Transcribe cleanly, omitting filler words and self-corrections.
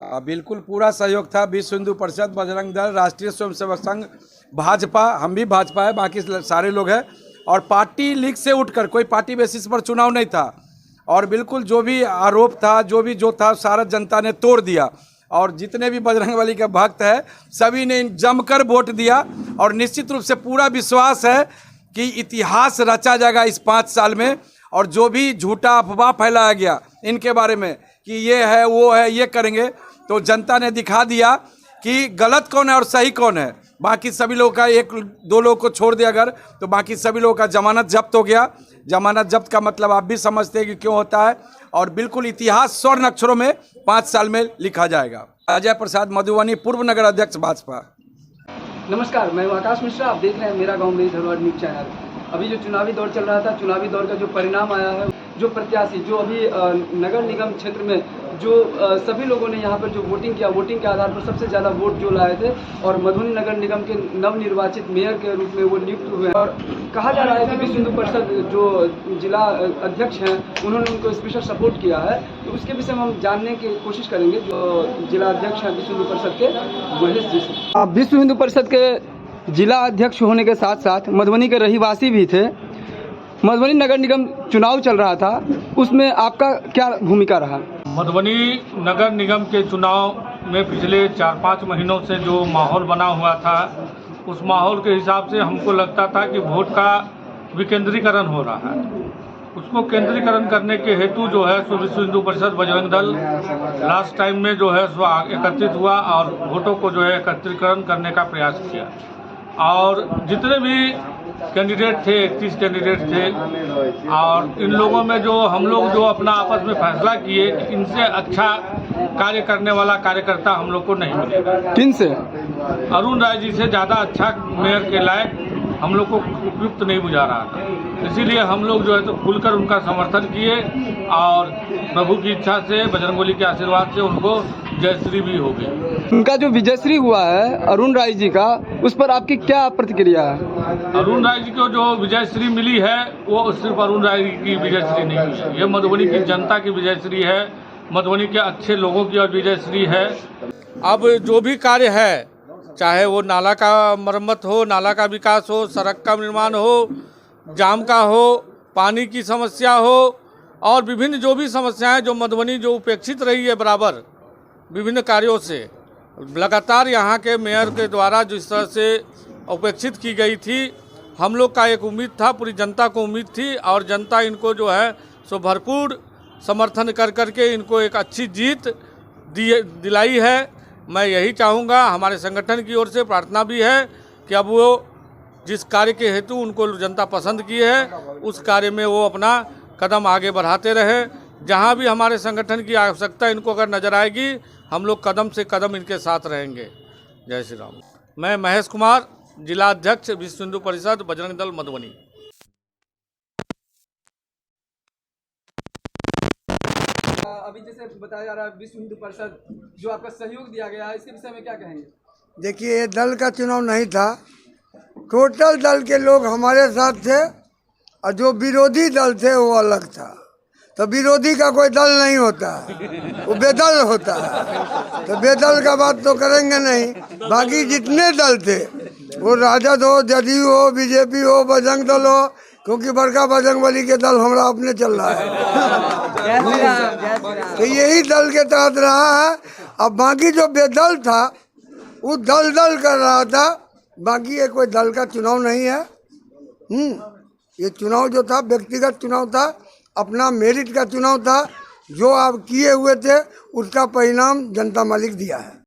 बिल्कुल पूरा सहयोग था। विश्व हिंदू परिषद, बजरंग दल, राष्ट्रीय स्वयंसेवक संघ, भाजपा, हम भी भाजपा है, बाकी सारे लोग हैं। और पार्टी लीग से उठकर कोई पार्टी बेसिस पर चुनाव नहीं था। और बिल्कुल जो भी आरोप था, जो था, सारा जनता ने तोड़ दिया। और जितने भी बजरंगबली के भक्त हैं सभी ने जमकर वोट दिया। और निश्चित रूप से पूरा विश्वास है कि इतिहास रचा जाएगा इस 5 साल में। और जो भी झूठा अफवाह फैलाया गया इनके बारे में कि ये है वो है ये करेंगे, तो जनता ने दिखा दिया कि गलत कौन है और सही कौन है। बाकी सभी लोगों का 1-2 लोग को छोड़ दिया अगर, तो बाकी सभी लोगों का जमानत जब्त हो गया। जमानत जब्त का मतलब आप भी समझते हैं कि क्यों होता है। और बिल्कुल इतिहास स्वर्ण अक्षरों में 5 साल में लिखा जाएगा। अजय प्रसाद मधुबनी, पूर्व नगर अध्यक्ष भाजपा। नमस्कार, मैं आकाश मिश्रा, आप देख रहे हैं मेरा गांव मेरी धरोहर न्यूज़ चैनल। अभी जो चुनावी दौर चल रहा था, चुनावी दौर का जो परिणाम आया है, जो प्रत्याशी जो अभी नगर निगम क्षेत्र में जो सभी लोगों ने यहाँ पर जो वोटिंग किया, वोटिंग के आधार पर सबसे ज़्यादा वोट जो लाए थे और मधुबनी नगर निगम के नवनिर्वाचित मेयर के रूप में वो नियुक्त हुए हैं। और कहा जा रहा है कि विश्व हिंदू परिषद जो जिला अध्यक्ष हैं उन्होंने उनको स्पेशल सपोर्ट किया है। तो उसके विषय में हम जानने की कोशिश करेंगे जो जिला अध्यक्ष हैं विश्व हिंदू परिषद के, महेश जी से। आप विश्व हिंदू परिषद के जिला अध्यक्ष होने के साथ साथ मधुबनी के रहीवासी भी थे। मधुबनी नगर निगम चुनाव चल रहा था, उसमें आपका क्या भूमिका रहा? मधुबनी नगर निगम के चुनाव में पिछले 4-5 महीनों से जो माहौल बना हुआ था, उस माहौल के हिसाब से हमको लगता था कि वोट का विकेंद्रीकरण हो रहा है। उसको केंद्रीकरण करने के हेतु जो है सो विश्व हिंदू परिषद, बजरंग दल लास्ट टाइम में जो है सो एकत्रित हुआ और वोटों को जो है एकत्रीकरण करने का प्रयास किया। और जितने भी कैंडिडेट थे, 31 कैंडिडेट थे, और इन लोगों में जो हम लोग जो अपना आपस में फैसला किए कि इनसे अच्छा कार्य करने वाला कार्यकर्ता हम लोग को नहीं मिलेगा। किन से? अरुण राय जी से ज़्यादा अच्छा मेयर के लायक हम लोग को उपयुक्त नहीं बुझा रहा था। इसीलिए हम लोग जो है तो खुलकर उनका समर्थन किए और प्रभु की इच्छा से, बजरंगबली के आशीर्वाद से उनको जयश्री भी हो गई। उनका जो विजयश्री हुआ है अरुण राय जी का, उस पर आपकी क्या प्रतिक्रिया है? अरुण राय जी को जो विजयश्री मिली है वो सिर्फ अरुण राय जी की विजयश्री नहीं है, ये मधुबनी की जनता की विजयश्री है, मधुबनी के अच्छे लोगों की और विजयश्री है। अब जो भी कार्य है, चाहे वो नाला का मरम्मत हो, नाला का विकास हो, सड़क का निर्माण हो, जाम का हो, पानी की समस्या हो, और विभिन्न जो भी समस्याएं जो मधुबनी जो उपेक्षित रही है बराबर विभिन्न कार्यों से, लगातार यहाँ के मेयर के द्वारा जिस तरह से उपेक्षित की गई थी, हम लोग का एक उम्मीद था, पूरी जनता को उम्मीद थी, और जनता इनको जो है सो भरपूर समर्थन कर करके इनको एक अच्छी जीत दिलाई है। मैं यही चाहूँगा, हमारे संगठन की ओर से प्रार्थना भी है कि अब वो जिस कार्य के हेतु उनको जनता पसंद की है उस कार्य में वो अपना कदम आगे बढ़ाते रहे। जहाँ भी हमारे संगठन की आवश्यकता इनको अगर नजर आएगी, हम लोग कदम से कदम इनके साथ रहेंगे। जय श्री राम। मैं महेश कुमार, जिला अध्यक्ष विश्व हिंदू परिषद, बजरंग दल, मधुबनी। अभी जैसे बताया जा रहा है विश्व हिंदू परिषद जो आपका सहयोग दिया गया है, इसके विषय में क्या कहेंगे? देखिए, ये दल का चुनाव नहीं था, टोटल दल के लोग हमारे साथ थे और जो विरोधी दल थे वो अलग था। तो विरोधी का कोई दल नहीं होता, वो बेदल होता है। तो बेदल का बात तो करेंगे नहीं। बाकी जितने दल थे, वो राजद हो, जदयू हो, बीजेपी हो, बजरंग दल हो, क्योंकि बड़का बजरंगबली के दल हमारा अपने चल रहा है। तो यही दल के तहत रहा है। अब बाकी जो बेदल था वो दल कर रहा था, बाकी ये कोई दल का चुनाव नहीं है। ये चुनाव जो था व्यक्तिगत चुनाव था, अपना मेरिट का चुनाव था। जो आप किए हुए थे उसका परिणाम जनता मालिक दिया है।